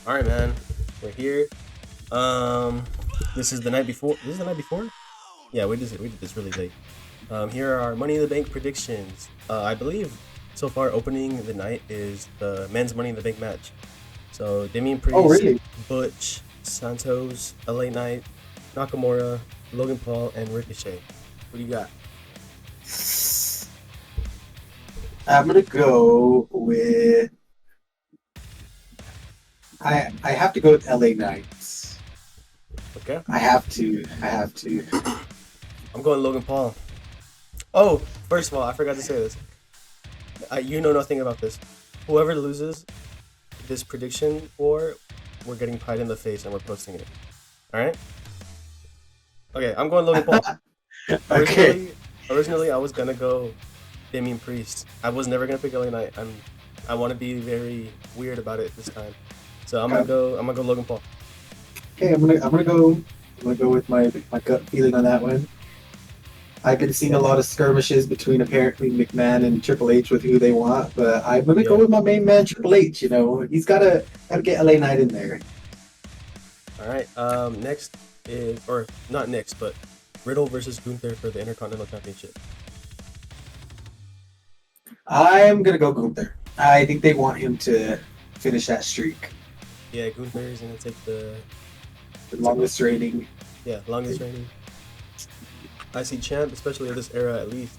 All right, man. We're here. This is the night before. This is the night before. Yeah, we did this really late. Here are our Money in the Bank predictions. I believe so far opening the night is the men's Money in the Bank match. So Damian Oh, Priest, really? Butch, Santos, LA Knight, Nakamura, Logan Paul, and Ricochet. What do you got? I'm gonna go with I have to go with LA Knights. Okay, I have to. I have to. I'm going Logan Paul. Oh, first of all, I forgot to say this. You know nothing about this. Whoever loses this prediction war, we're getting pied in the face and we're posting it. All right. Okay, I'm going Logan Paul. Okay. Originally, I was gonna go Damian Priest. I was never gonna pick LA Knight. I want to be very weird about it this time. So I'm gonna Okay. go. I'm gonna go Logan Paul. Okay. I'm gonna go with my gut feeling on that one. I've been seeing a Okay. lot of skirmishes between apparently McMahon and Triple H with who they want, but I'm gonna go Yeah. with my main man Triple H. He's gotta get LA Knight in there. All right. Next is or not next, but Riddle versus Gunther for the Intercontinental Championship. I'm gonna go Gunther. I think they want him to finish that streak. Yeah, Gunther is gonna take the The what's it called? longest reigning. Yeah, longest reigning IC champ, especially of this era at least.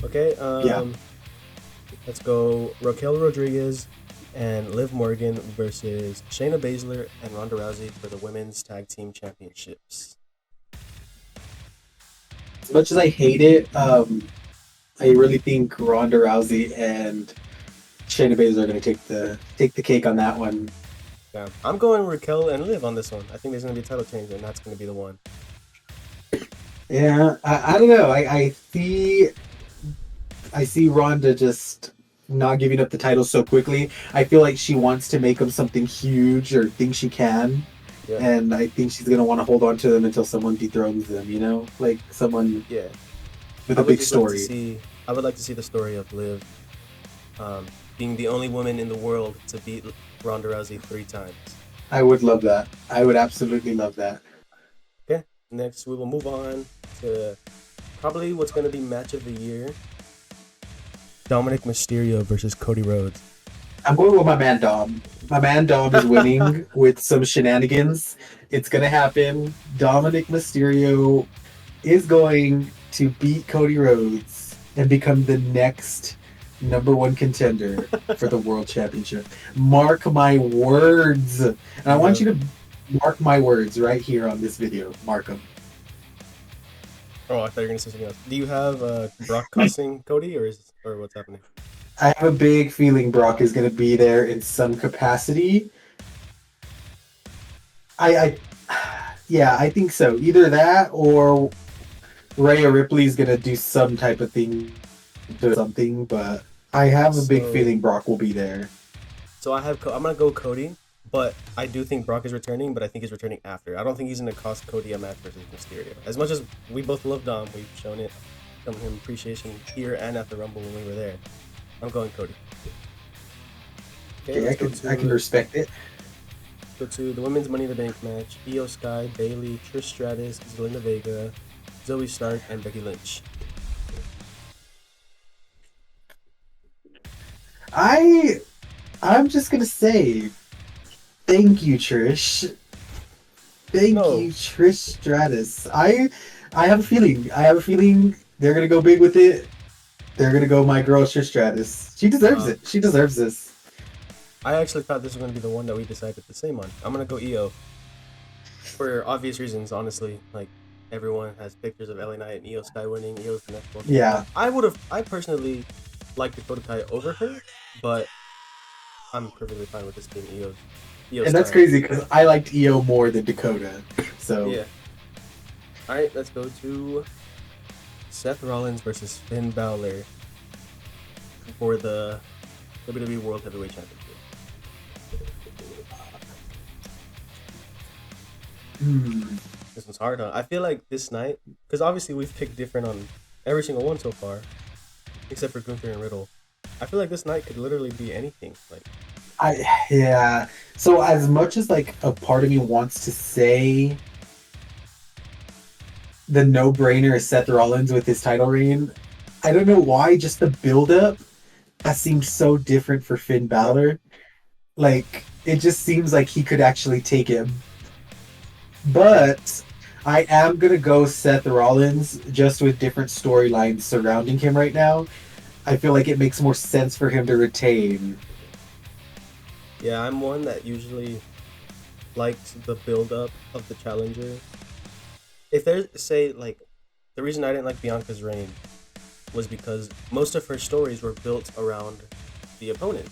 Okay. Yeah. Let's go Raquel Rodriguez and Liv Morgan versus Shayna Baszler and Ronda Rousey for the women's tag team championships. As much as I hate it, I really think Ronda Rousey and Shayna Baszler are going to take the cake on that one. Yeah, I'm going Raquel and Liv on this one. I think there's going to be a title change, and that's going to be the one. Yeah, I don't know. I see Ronda just not giving up the title so quickly. I feel like she wants to make them something huge or thinks she can, Yeah, and I think she's gonna want to hold on to them until someone dethrones them. Like someone yeah. with I a would big just like to story. see. I would like to see the story of Liv being the only woman in the world to beat Ronda Rousey 3 times. I would love that. I would absolutely love that. Okay. Next, we will move on to probably what's going to be match of the year: Dominic Mysterio versus Cody Rhodes. I'm going with my man Dom. My man Dom is winning with some shenanigans. It's gonna happen. Dominic Mysterio is going to beat Cody Rhodes and become the next number one contender for the world championship. Mark my words. And I want Yeah. you to mark my words right here on this video. Mark them. Oh, I thought you were gonna say something else. Do you have Brock cussing Cody, or what's happening? I have a big feeling Brock is going to be there in some capacity. Yeah, I think so. Either that or Rhea Ripley's going to do some type of thing to something, but I have a big So, feeling Brock will be there. I'm gonna go Cody, but I do think Brock is returning. But I think he's returning after. I don't think he's gonna cost Cody a match versus Mysterio. As much as we both love Dom, we've shown him appreciation here and at the Rumble when we were there. I'm going Cody. Okay, Okay, I let's go can to respect it. the women's Money in the Bank match: Io Sky, Bailey, Trish Stratus, Zelina Vega, Zoe Stark, and Becky Lynch. I I'm just gonna say thank you, Trish. Thank No, you, Trish Stratus. I have a feeling. I have a feeling they're gonna go big with it. They're gonna go my girl Trish Stratus. She deserves uh, it. She deserves this. I actually thought this was gonna be the one that we decided the same on. I'm gonna go Io for obvious reasons. Honestly, like everyone has pictures of LA Knight and Io Sky winning. Io's the next world champion. Yeah, I personally like Dakota Kai over her, but I'm perfectly fine with this being Io and that's Sky. crazy because I liked EO more than Dakota. So Yeah. All right, let's go to Seth Rollins versus Finn Balor for the WWE World Heavyweight Championship. hmm, This one's hard, huh? I feel like this night, because obviously we've picked different on every single one so far, except for Gunther and Riddle. I feel like this night could literally be anything. Like, I yeah. So as much as like a part of me wants to say the no-brainer is Seth Rollins with his title reign, I don't know why. Just the build-up that seems so different for Finn Balor. Like it just seems like he could actually take him. But I am gonna go Seth Rollins just with different storylines surrounding him right now. I feel like it makes more sense for him to retain. Yeah, I'm one that usually likes the build up of the challenger. If there's say like the reason I didn't like Bianca's reign was because most of her stories were built around the opponent.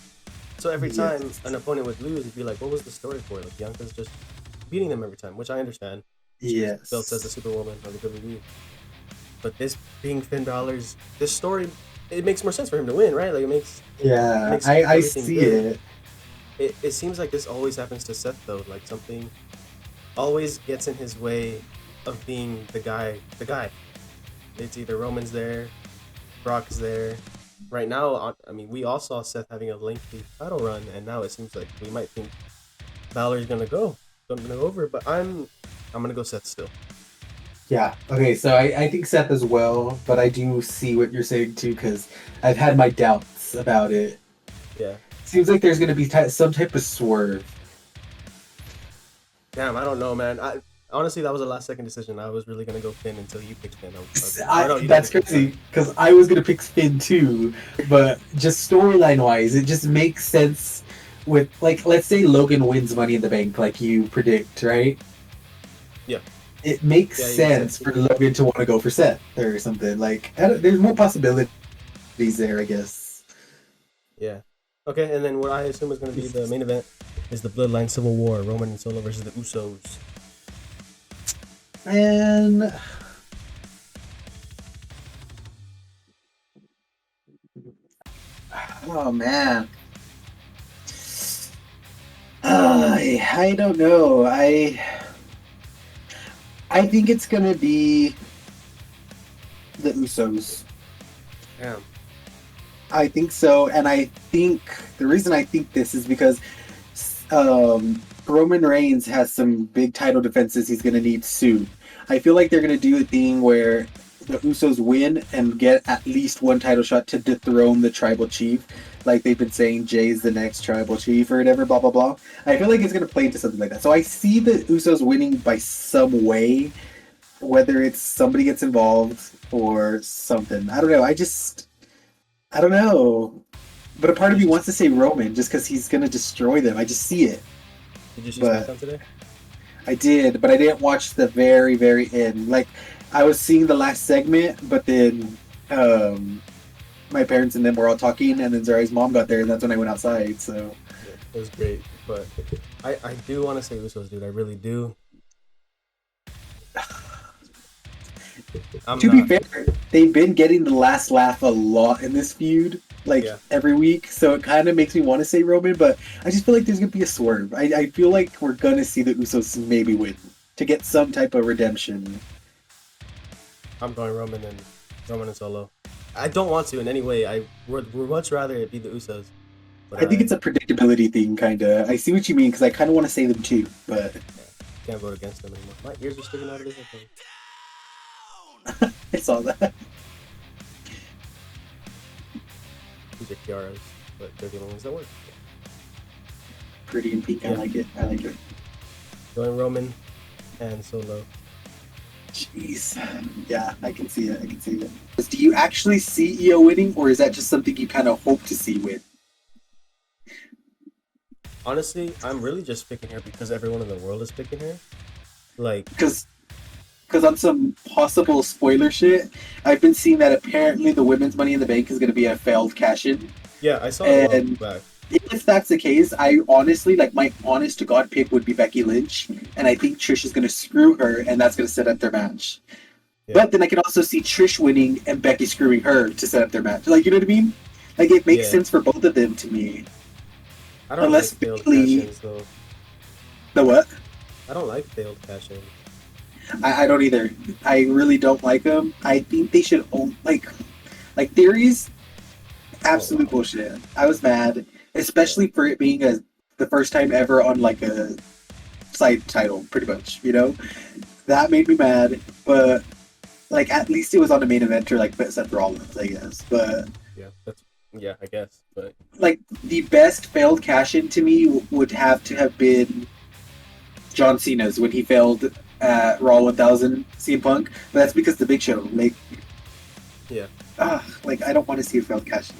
So every time Yes. an opponent would lose, you'd be like, what was the story for? Like Bianca's just beating them every time, which I understand. She's built as the Yes. Superwoman of the WWE. But this being Finn Balor's this story, it makes more sense for him to win, right? Like it Yeah, makes I everything see good. it. It seems like this always happens to Seth though. Like something always gets in his way of being the guy. The guy. It's either Roman's there, Brock's there. Right now, I mean, we all saw Seth having a lengthy title run, and now it seems like we might think Balor's gonna go over. But I'm gonna go Seth still. Yeah. Okay, so I think Seth as well, but I do see what you're saying too, because I've had my doubts about it. Yeah. Seems like there's gonna be some type of swerve. Damn, I don't know, man. I honestly that was a last second decision. I was really gonna go Finn until you picked Finn. I no, you didn't That's pick Finn. Sorry. crazy because I was gonna pick Finn too, but just storyline wise, it just makes sense with like let's say Logan wins Money in the Bank like you predict, right? Yeah. It makes Yeah, you sense said for Logan to want to go for Seth or something. Like there's more possibilities there, I guess. yeah. Okay, and then what I assume is gonna be the main event is the Bloodline Civil War, Roman and Solo versus the Usos. And oh man, I don't know. I think it's gonna be the Usos. Damn. I think so, and I think the reason I think this is because Roman Reigns has some big title defenses he's going to need soon. I feel like they're going to do a thing where the Usos win and get at least one title shot to dethrone the tribal chief. Like they've been saying, Jay's the next tribal chief or whatever, blah, blah, blah. I feel like it's going to play into something like that. So I see the Usos winning by some way, whether it's somebody gets involved or something. I don't know. I don't know. But a part of me wants to say Roman just because he's going to destroy them. I just see it. Did you see But SmackDown today? I did, but I didn't watch the very, very end. Like, I was seeing the last segment, but then my parents and them were all talking, and then Zari's mom got there, and that's when I went outside, so. Yeah, it was great, but I do want to say Usos, dude. I really do. To be fair, they've been getting the last laugh a lot in this feud, like Yeah. every week. So it kind of makes me want to say Roman, but I just feel like there's gonna be a swerve. I feel like we're gonna see the Usos maybe win to get some type of redemption. I'm going Roman and Solo. I don't want to in any way. I would much rather it be the Usos. But I think it's a predictability thing, kind of. I see what you mean because I kind of want to say them too, but can't vote against them anymore. My ears are sticking out of this thing. I saw that. These are Kiara's, but they're the only ones that work. Pretty and pink. I like it. I like it. Going Roman and Solo. Jeez. Yeah, I can see it. I can see it. Do you actually see EO winning, or is that just something you kind of hope to see win? Honestly, I'm really just picking her because everyone in the world is picking her. Like, Because on some possible spoiler shit, I've been seeing that apparently the women's Money in the Bank is going to be a failed cash-in. yeah, I saw it a And while back. if that's the case, I honestly, like, my honest to God pick would be Becky Lynch, and I think Trish is going to screw her, and that's going to set up their match. Yeah. But then I can also see Trish winning and Becky screwing her to set up their match. Like, you know what I mean? Like, it makes Yeah. sense for both of them to me. I don't Unless like failed Bayley- cash-ins though. The what? I don't like failed cash-ins. I don't either. I really don't like them. I think they should own, like theories. Absolute bullshit. I was mad, especially for it being a the first time ever on like a side title, pretty much. That made me mad. But like at least it was on the main event or like Seth Rollins, I guess. But Yeah, I guess. But like the best failed cash in to me would have to have been John Cena's when he failed at Raw 1000 CM Punk. But that's because the Big Show, like, yeah, like I don't want to see a failed cash in.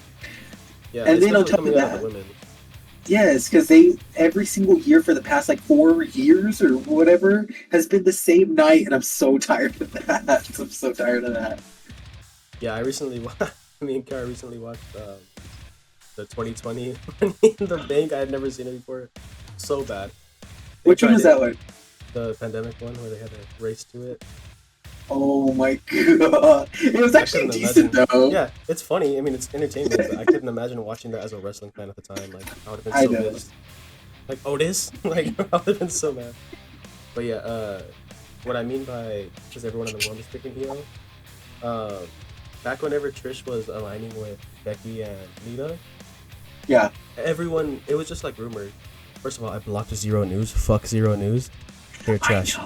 yeah. And then on Especially top of coming out of that, the women. yes, because they every single year for the past like 4 years or whatever has been the same night, and I'm so tired of that. I'm so tired of that. Yeah, I recently, me and Kara recently watched the 2020 Money in the Bank. I had never seen it before. So bad. They Which one tried was it, that one? the pandemic one where they had a race to it. Oh my god, it was I actually couldn't decent imagine. though. Yeah, it's funny. I mean, it's entertainment, but I couldn't imagine watching that as a wrestling fan at the time. Like, I would have been I so know. pissed. Like, Otis? Like, I would have been so mad. But yeah, what I mean by because everyone in the world is picking Io, back whenever Trish was aligning with Becky and Lita, Yeah. everyone, it was just like rumored. First of all, I blocked Zero News. Fuck Zero News. They're trash.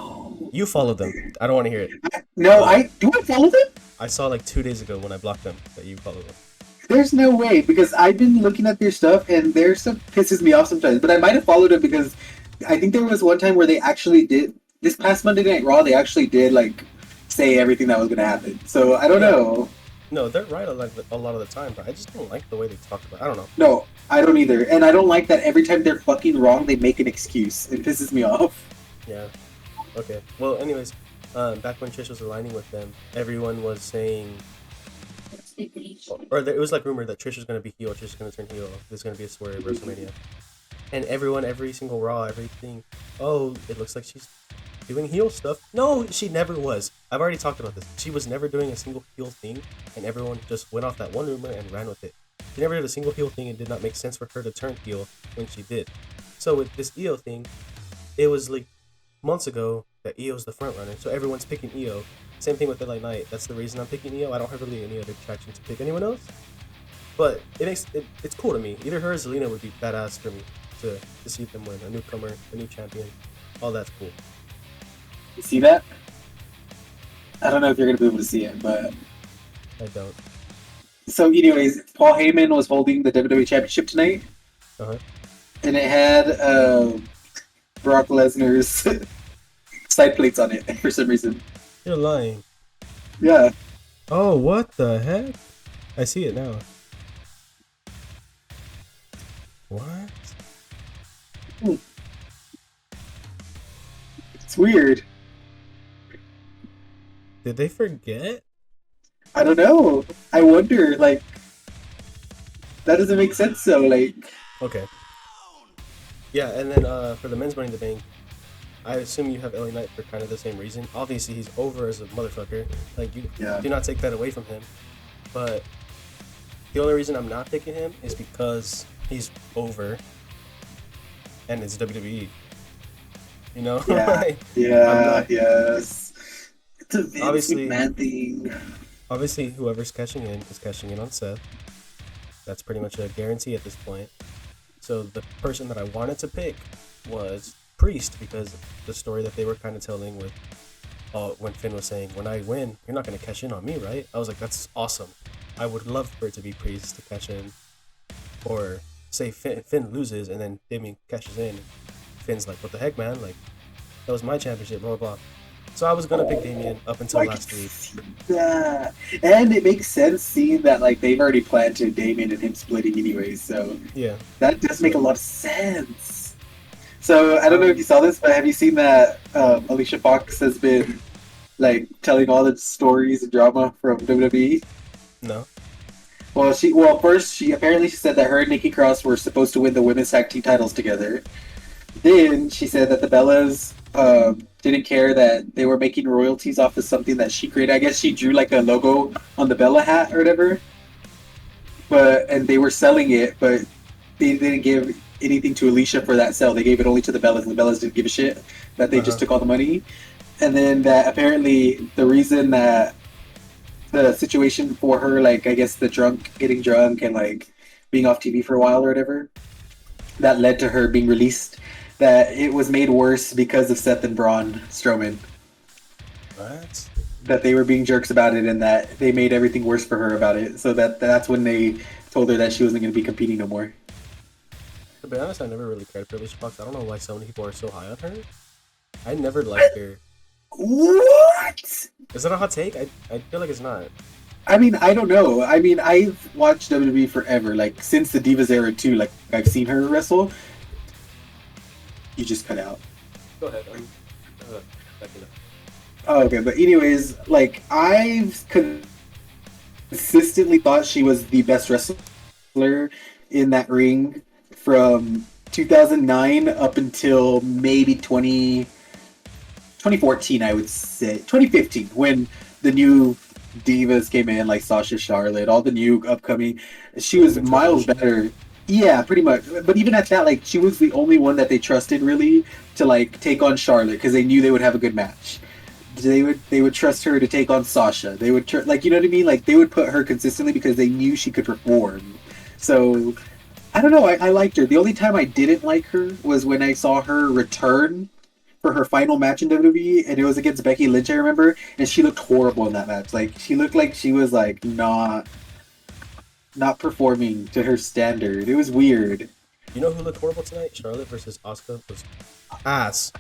You follow them. I don't want to hear it. No, But I follow them. I saw like 2 days ago when I blocked them that you follow them. There's no way because I've been looking at their stuff and their stuff pisses me off sometimes. But I might have followed them because I think there was one time where they actually did this past Monday Night Raw. They actually did like say everything that was going to happen. So I don't Yeah. know. No, they're right a lot of the time, but I just don't like the way they talk about it. I don't know. No, I don't either. And I don't like that every time they're fucking wrong, they make an excuse. It pisses me off. Yeah. Okay. Well, anyways, back when Trish was aligning with them, everyone was saying, it was like rumored that Trish was going to be heel. Trish is going to turn heel. There's going to be a swerve at WrestleMania. And everyone, every single Raw, everything, oh, it looks like she's doing heel stuff. No, she never was. I've already talked about this. She was never doing a single heel thing, and everyone just went off that one rumor and ran with it. She never did a single heel thing, and did not make sense for her to turn heel when she did. So with this Io thing, it was like months ago that Io's the front runner, so everyone's picking Io. Same thing with LA Knight. That's the reason I'm picking Io. I don't have really any other traction to pick anyone else. But it's cool to me. Either her or Zelina would be badass for me to see them win. A newcomer, a new champion, all that's cool. You see that? I don't know if you're gonna be able to see it, but I don't. so anyways, Paul Heyman was holding the WWE Championship tonight, and it had Brock Lesnar's side plates on it for some reason. You're lying. Yeah. Oh, what the heck? I see it now. What? It's weird. Did they forget? I don't know. I wonder, like, that doesn't make sense, so, like... Okay. Yeah, and then for the men's Money in the Bank, I assume you have LA Knight for kind of the same reason. Obviously, he's over as a motherfucker. Like, you do not take that away from him. But the only reason I'm not picking him is because he's over, and it's WWE. You know? Yeah, yes. It's a Vince Obviously- McMahon thing. Obviously, whoever's cashing in is cashing in on Seth. That's pretty much a guarantee at this point. So the person that I wanted to pick was Priest, because the story that they were kind of telling with when Finn was saying, when I win, you're not going to cash in on me, right? I was like, that's awesome. I would love for it to be Priest to cash in. Or say Finn loses and then Damien cashes in. Finn's like, what the heck, man? Like, that was my championship, blah, blah, blah. So I was going to pick Damien up until last week. Yeah. And it makes sense seeing that, like, they've already planned to Damien and him splitting anyways, so... Yeah. That does make a lot of sense. So, I don't know if you saw this, but have you seen that Alicia Fox has been, like, telling all the stories and drama from WWE? No. Well, first, she said that her and Nikki Cross were supposed to win the women's tag team titles together. Then, she said that the Bellas didn't care that they were making royalties off of something that she created. I guess she drew, like, a logo on the Bella hat or whatever. And they were selling it, but they didn't give anything to Alicia for that sell. They gave it only to the Bellas, and the Bellas didn't give a shit. That they just took all the money. And then that apparently the reason that the situation for her, like, I guess getting drunk and, like, being off TV for a while or whatever, that led to her being released. That it was made worse because of Seth and Braun Strowman. What? That they were being jerks about it, and that they made everything worse for her about it. So that's when they told her that she wasn't going to be competing no more. To be honest, I never really cared for Alicia Fox. I don't know why so many people are so high on her. I never liked her. What? Is that a hot take? I feel like it's not. I mean, I don't know. I mean, I've watched WWE forever, like since the Divas era too. Like I've seen her wrestle. You just cut out. Go ahead. Backing up. Oh, okay, but anyways, like I've consistently thought she was the best wrestler in that ring from 2009 up until maybe 2014, I would say 2015, when the new divas came in, like Sasha, Charlotte, all the new upcoming. She was Women's miles Revolution. better. Yeah, pretty much. But even at that, like she was the only one that they trusted really to like take on Charlotte because they knew they would have a good match. They would trust her to take on Sasha. They would like, you know what I mean? Like they would put her consistently because they knew she could perform. So I don't know. I liked her. The only time I didn't like her was when I saw her return for her final match in WWE, and it was against Becky Lynch. I remember, and she looked horrible in that match. Like she looked like she was like not performing to her standard. It was weird. You know who looked horrible tonight? Charlotte versus Asuka was ass.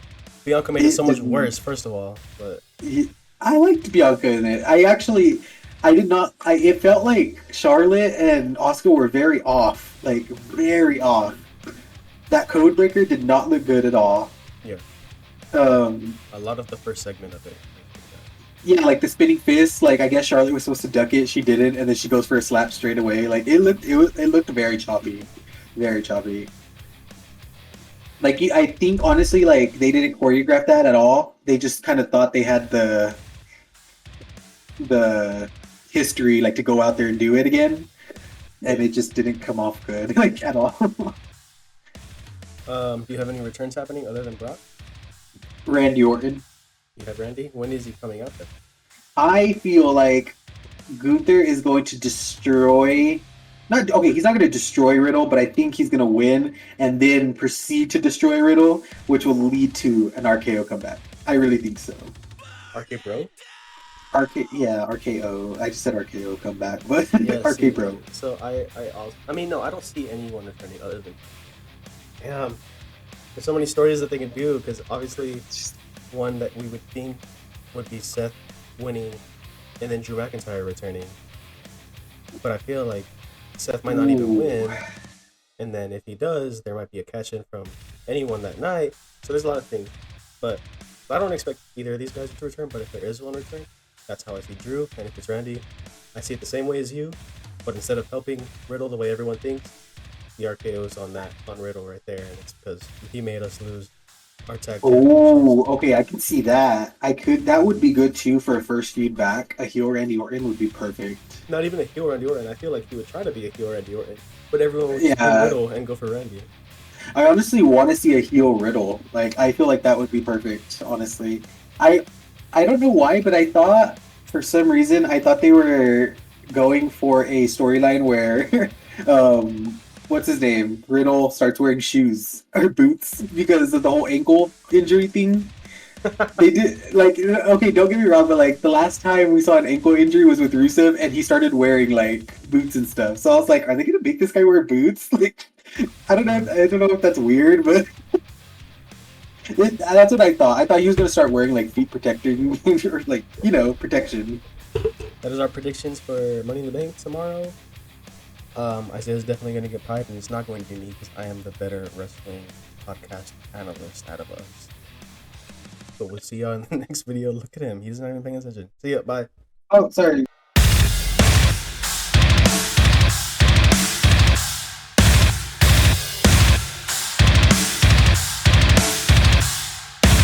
Bianca made it It so much didn't. worse, first of all. But I liked Bianca in it. I did not. It felt like Charlotte and Oscar were very off, like very off. That code breaker did not look good at all. yeah, Um, a lot of the first segment of it. yeah, like the spinning fist. Like I guess Charlotte was supposed to duck it, she didn't, and then she goes for a slap straight away. Like it looked very choppy, very choppy. Like I think honestly, like they didn't choreograph that at all. They just kind of thought they had the history like to go out there and do it again, and Yeah. it just didn't come off good like at all. Do you have any returns happening other than Brock? Randy Orton. You have Randy. When is he coming out then? I feel like Gunther is going to destroy. Not okay. He's not going to destroy Riddle, but I think he's going to win and then proceed to destroy Riddle, which will lead to an RKO comeback. I really think so. RK Bro? Yeah, RKO. I just said RKO comeback, but Yeah. RK See, Bro. so I mean, no, I don't see anyone returning other than. Damn. There's so many stories that they can do because obviously one that we would think would be Seth winning and then Drew McIntyre returning. But I feel like Seth might not even Ooh. win. And then if he does, there might be a catch in from anyone that night. So there's a lot of things. But I don't expect either of these guys to return. But if there is one return, that's how I see Drew. And if it's Randy, I see it the same way as you. But instead of helping Riddle the way everyone thinks, the RKO's on Riddle right there. And it's because he made us lose our tag team Oh, championships. okay. I can see that. I could. That would be good too for a first feud back. A heel Randy Orton would be perfect. Not even a heel Randy Orton. I feel like he would try to be a heel Randy Orton. But everyone would just pin Yeah, Riddle and go for Randy. I honestly want to see a heel Riddle. Like, I feel like that would be perfect. Honestly, I I don't know why, but I thought for some reason I thought they were going for a storyline where, what's his name? Riddle starts wearing shoes or boots because of the whole ankle injury thing. They did like okay, don't get me wrong, but like the last time we saw an ankle injury was with Rusev, and he started wearing like boots and stuff. So I was like, are they gonna make this guy wear boots? Like, I don't know. I don't know if that's weird, but that's what I thought. I thought he was gonna start wearing like feet protecting or like protection. That is our predictions for Money in the Bank tomorrow. Isaiah's definitely going to get piped, and it's not going to be me because I am the better wrestling podcast analyst out of us. But we'll see y'all in the next video. Look at him. He's not even paying attention. See ya. Bye. Oh, sorry.